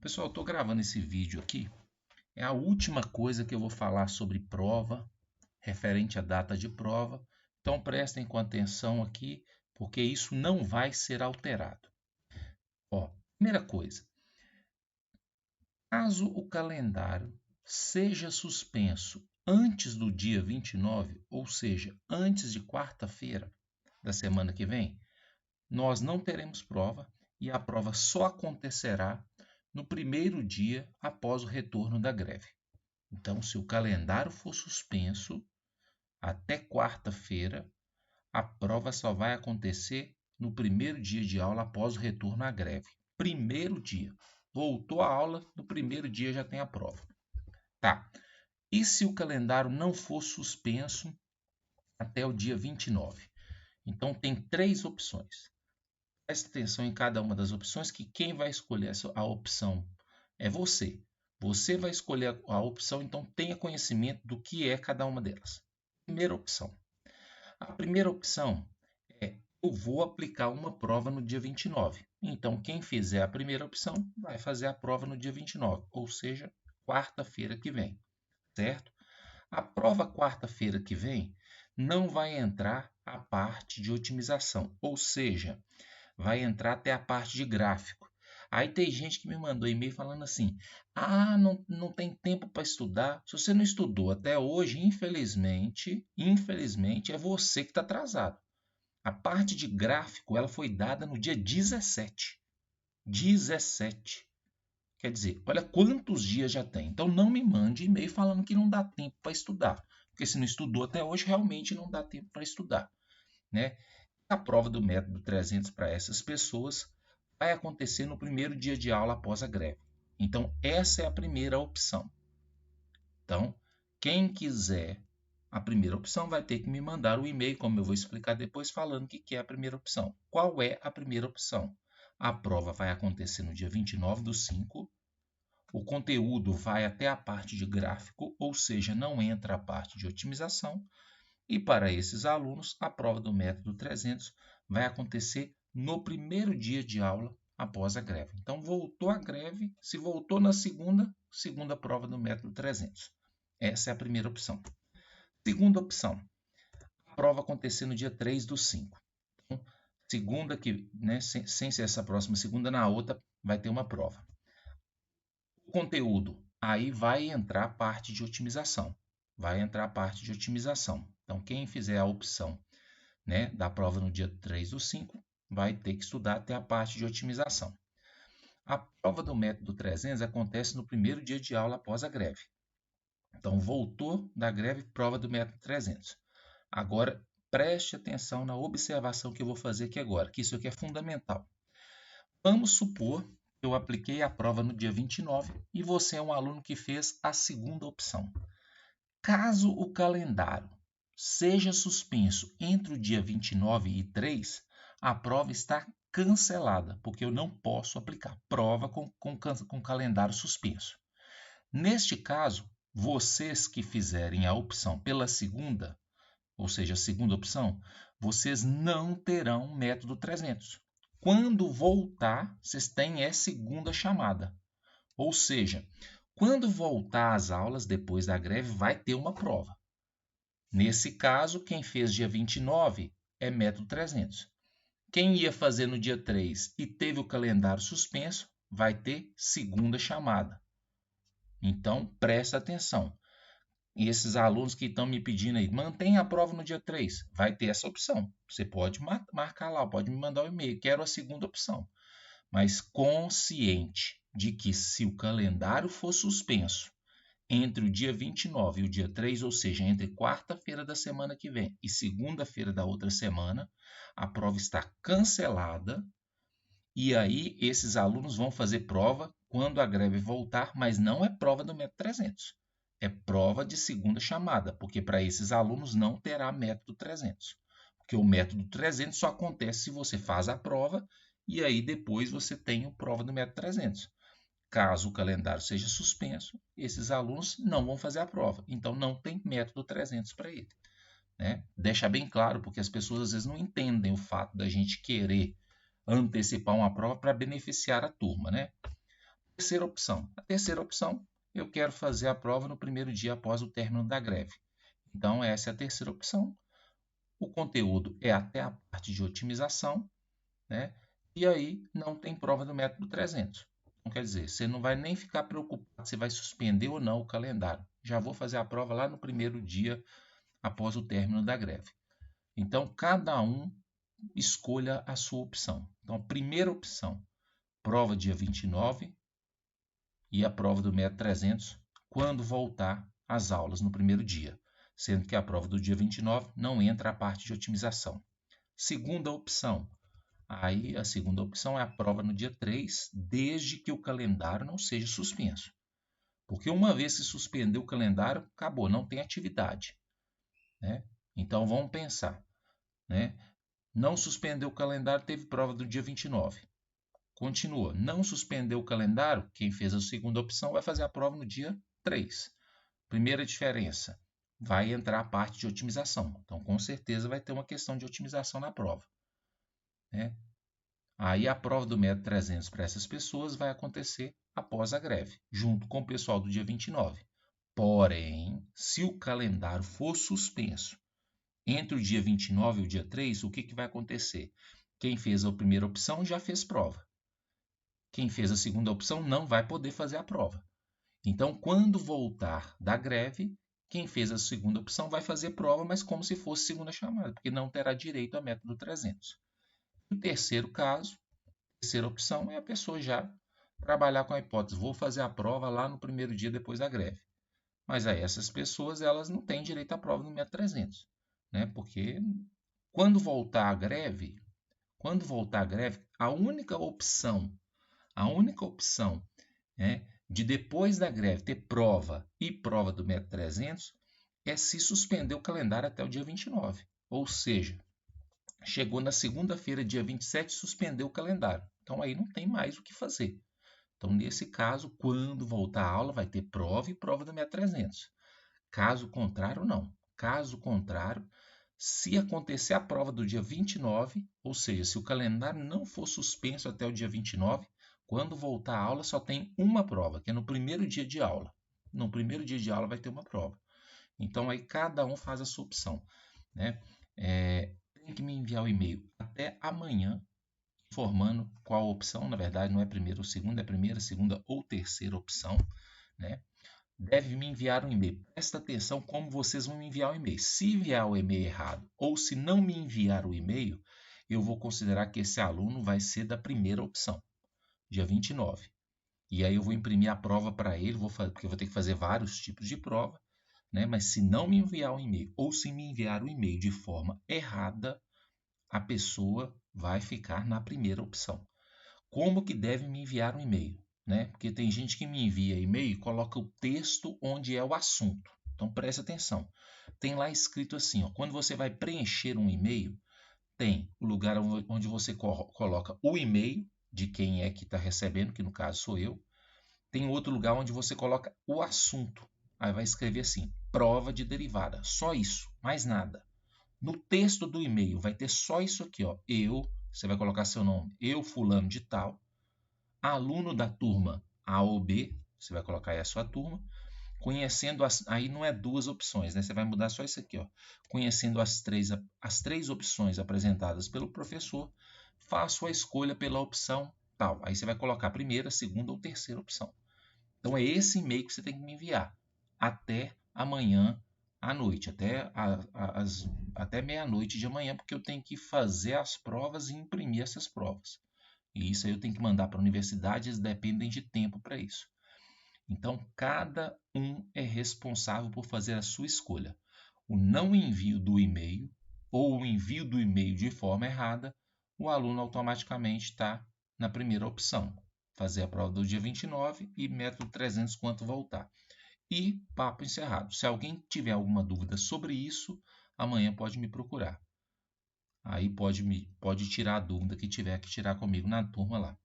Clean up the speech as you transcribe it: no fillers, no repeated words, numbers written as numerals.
Pessoal, eu estou gravando esse vídeo aqui. É a última coisa que eu vou falar sobre prova, referente à data de prova. Então prestem com atenção aqui, porque isso não vai ser alterado. Ó, primeira coisa, caso o calendário seja suspenso antes do dia 29, ou seja, antes de quarta-feira da semana que vem, nós não teremos prova e a prova só acontecerá no primeiro dia após o retorno da greve. Então, se o calendário for suspenso até quarta-feira, a prova só vai acontecer no primeiro dia de aula após o retorno à greve. Primeiro dia. Voltou a aula, no primeiro dia já tem a prova. Tá. E se o calendário não for suspenso até o dia 29? Então, tem três opções. Preste atenção em cada uma das opções, que quem vai escolher a opção é você. Você vai escolher a opção, então tenha conhecimento do que é cada uma delas. Primeira opção. A primeira opção é: eu vou aplicar uma prova no dia 29. Então, quem fizer a primeira opção vai fazer a prova no dia 29, ou seja, quarta-feira que vem, certo? A prova quarta-feira que vem não vai entrar a parte de otimização, ou seja, vai entrar até a parte de gráfico. Aí tem gente que me mandou e-mail falando assim: ah, não tem tempo para estudar. Se você não estudou até hoje, infelizmente é você que está atrasado. A parte de gráfico ela foi dada no dia 17. 17. Quer dizer, olha quantos dias já tem. Então não me mande e-mail falando que não dá tempo para estudar. Porque se não estudou até hoje, realmente não dá tempo para estudar, né? A prova do método 300 para essas pessoas vai acontecer no primeiro dia de aula após a greve. Então, essa é a primeira opção. Então, quem quiser a primeira opção vai ter que me mandar o e-mail, como eu vou explicar depois, falando o que é a primeira opção. Qual é a primeira opção? A prova vai acontecer no dia 29/5. O conteúdo vai até a parte de gráfico, ou seja, não entra a parte de otimização. E para esses alunos, a prova do método 300 vai acontecer no primeiro dia de aula após a greve. Então, voltou a greve, se voltou na segunda prova do método 300. Essa é a primeira opção. Segunda opção, a prova acontecer no dia 3/5. Então, segunda que, né, sem ser essa próxima segunda, na outra vai ter uma prova. O conteúdo, aí vai entrar a parte de otimização. Então, quem fizer a opção, né, da prova no dia 3/5 vai ter que estudar até a parte de otimização. A prova do método 300 acontece no primeiro dia de aula após a greve. Então, voltou da greve, prova do método 300. Agora, preste atenção na observação que eu vou fazer aqui agora, que isso aqui é fundamental. Vamos supor que eu apliquei a prova no dia 29 e você é um aluno que fez a segunda opção. Caso o calendário seja suspenso entre o dia 29 e 3, a prova está cancelada, porque eu não posso aplicar prova com calendário suspenso. Neste caso, vocês que fizerem a opção pela segunda, ou seja, a segunda opção, vocês não terão método 300. Quando voltar, vocês têm segunda chamada. Ou seja, quando voltar às aulas depois da greve, vai ter uma prova. Nesse caso, quem fez dia 29 é método 300. Quem ia fazer no dia 3 e teve o calendário suspenso, vai ter segunda chamada. Então, presta atenção. E esses alunos que estão me pedindo aí, mantenha a prova no dia 3, vai ter essa opção. Você pode marcar lá, pode me mandar um e-mail, quero a segunda opção. Mas consciente de que se o calendário for suspenso entre o dia 29 e o dia 3, ou seja, entre quarta-feira da semana que vem e segunda-feira da outra semana, a prova está cancelada e aí esses alunos vão fazer prova quando a greve voltar, mas não é prova do método 300. É prova de segunda chamada, porque para esses alunos não terá método 300. Porque o método 300 só acontece se você faz a prova e aí depois você tem a prova do método 300. Caso o calendário seja suspenso, esses alunos não vão fazer a prova. Então, não tem método 300 para ele, né? Deixa bem claro, porque as pessoas às vezes não entendem o fato da gente querer antecipar uma prova para beneficiar a turma, né? Terceira opção. A terceira opção, eu quero fazer a prova no primeiro dia após o término da greve. Então, essa é a terceira opção. O conteúdo é até a parte de otimização, né? E aí não tem prova do método 300. Então, quer dizer, você não vai nem ficar preocupado se vai suspender ou não o calendário. Já vou fazer a prova lá no primeiro dia após o término da greve. Então, cada um escolha a sua opção. Então, a primeira opção, prova dia 29 e a prova do método 300 quando voltar às aulas no primeiro dia, sendo que a prova do dia 29 não entra a parte de otimização. Segunda opção, aí a segunda opção é a prova no dia 3, desde que o calendário não seja suspenso. Porque uma vez que suspender o calendário, acabou, não tem atividade, né? Então vamos pensar, né? Não suspendeu o calendário, teve prova do dia 29. Continua, não suspendeu o calendário, quem fez a segunda opção vai fazer a prova no dia 3. Primeira diferença, vai entrar a parte de otimização. Então, com certeza, vai ter uma questão de otimização na prova, né? Aí, a prova do método 300 para essas pessoas vai acontecer após a greve, junto com o pessoal do dia 29. Porém, se o calendário for suspenso entre o dia 29 e o dia 3, o que vai acontecer? Quem fez a primeira opção já fez prova. Quem fez a segunda opção não vai poder fazer a prova. Então, quando voltar da greve, quem fez a segunda opção vai fazer prova, mas como se fosse segunda chamada, porque não terá direito ao método 300. O terceiro caso, a terceira opção é a pessoa já trabalhar com a hipótese, vou fazer a prova lá no primeiro dia depois da greve. Mas aí essas pessoas elas não têm direito à prova no método 300, né? Porque quando voltar a greve, a única opção, né, de depois da greve ter prova e prova do método 300 é se suspender o calendário até o dia 29. Ou seja, chegou na segunda-feira, dia 27, suspendeu o calendário. Então aí não tem mais o que fazer. Então, nesse caso, quando voltar a aula, vai ter prova e prova do método 300. Caso contrário, não. Caso contrário, se acontecer a prova do dia 29, ou seja, se o calendário não for suspenso até o dia 29, quando voltar a aula só tem uma prova, que é no primeiro dia de aula. No primeiro dia de aula vai ter uma prova. Então aí cada um faz a sua opção, né? Tem que me enviar o e-mail até amanhã informando qual opção, na verdade não é primeira ou segunda, é primeira, segunda ou terceira opção, né? Deve me enviar um e-mail. Presta atenção como vocês vão me enviar o e-mail. Se enviar o e-mail errado ou se não me enviar o e-mail, eu vou considerar que esse aluno vai ser da primeira opção, dia 29. E aí eu vou imprimir a prova para ele, porque eu vou ter que fazer vários tipos de prova, né? Mas se não me enviar o e-mail ou se me enviar o e-mail de forma errada, a pessoa vai ficar na primeira opção. Como que deve me enviar um e-mail, né? Porque tem gente que me envia e-mail e coloca o texto onde é o assunto. Então preste atenção. Tem lá escrito assim, ó, quando você vai preencher um e-mail, tem o lugar onde você coloca o e-mail de quem é que está recebendo, que no caso sou eu. Tem outro lugar onde você coloca o assunto. Aí vai escrever assim, prova de derivada. Só isso, mais nada. No texto do e-mail vai ter só isso aqui, ó. Você vai colocar seu nome, eu fulano de tal, aluno da turma A ou B, você vai colocar aí a sua turma, conhecendo aí não é duas opções, né? Você vai mudar só isso aqui, ó. Conhecendo as três opções apresentadas pelo professor, faço a escolha pela opção tal. Aí você vai colocar a primeira, segunda ou terceira opção. Então é esse e-mail que você tem que me enviar até amanhã à noite, até meia-noite de amanhã, porque eu tenho que fazer as provas e imprimir essas provas. E isso aí eu tenho que mandar para a universidade, eles dependem de tempo para isso. Então, cada um é responsável por fazer a sua escolha. O não envio do e-mail ou o envio do e-mail de forma errada, o aluno automaticamente está na primeira opção, fazer a prova do dia 29 e método 300 quanto voltar. E papo encerrado. Se alguém tiver alguma dúvida sobre isso, amanhã pode me procurar. Aí pode tirar a dúvida que tiver que tirar comigo na turma lá.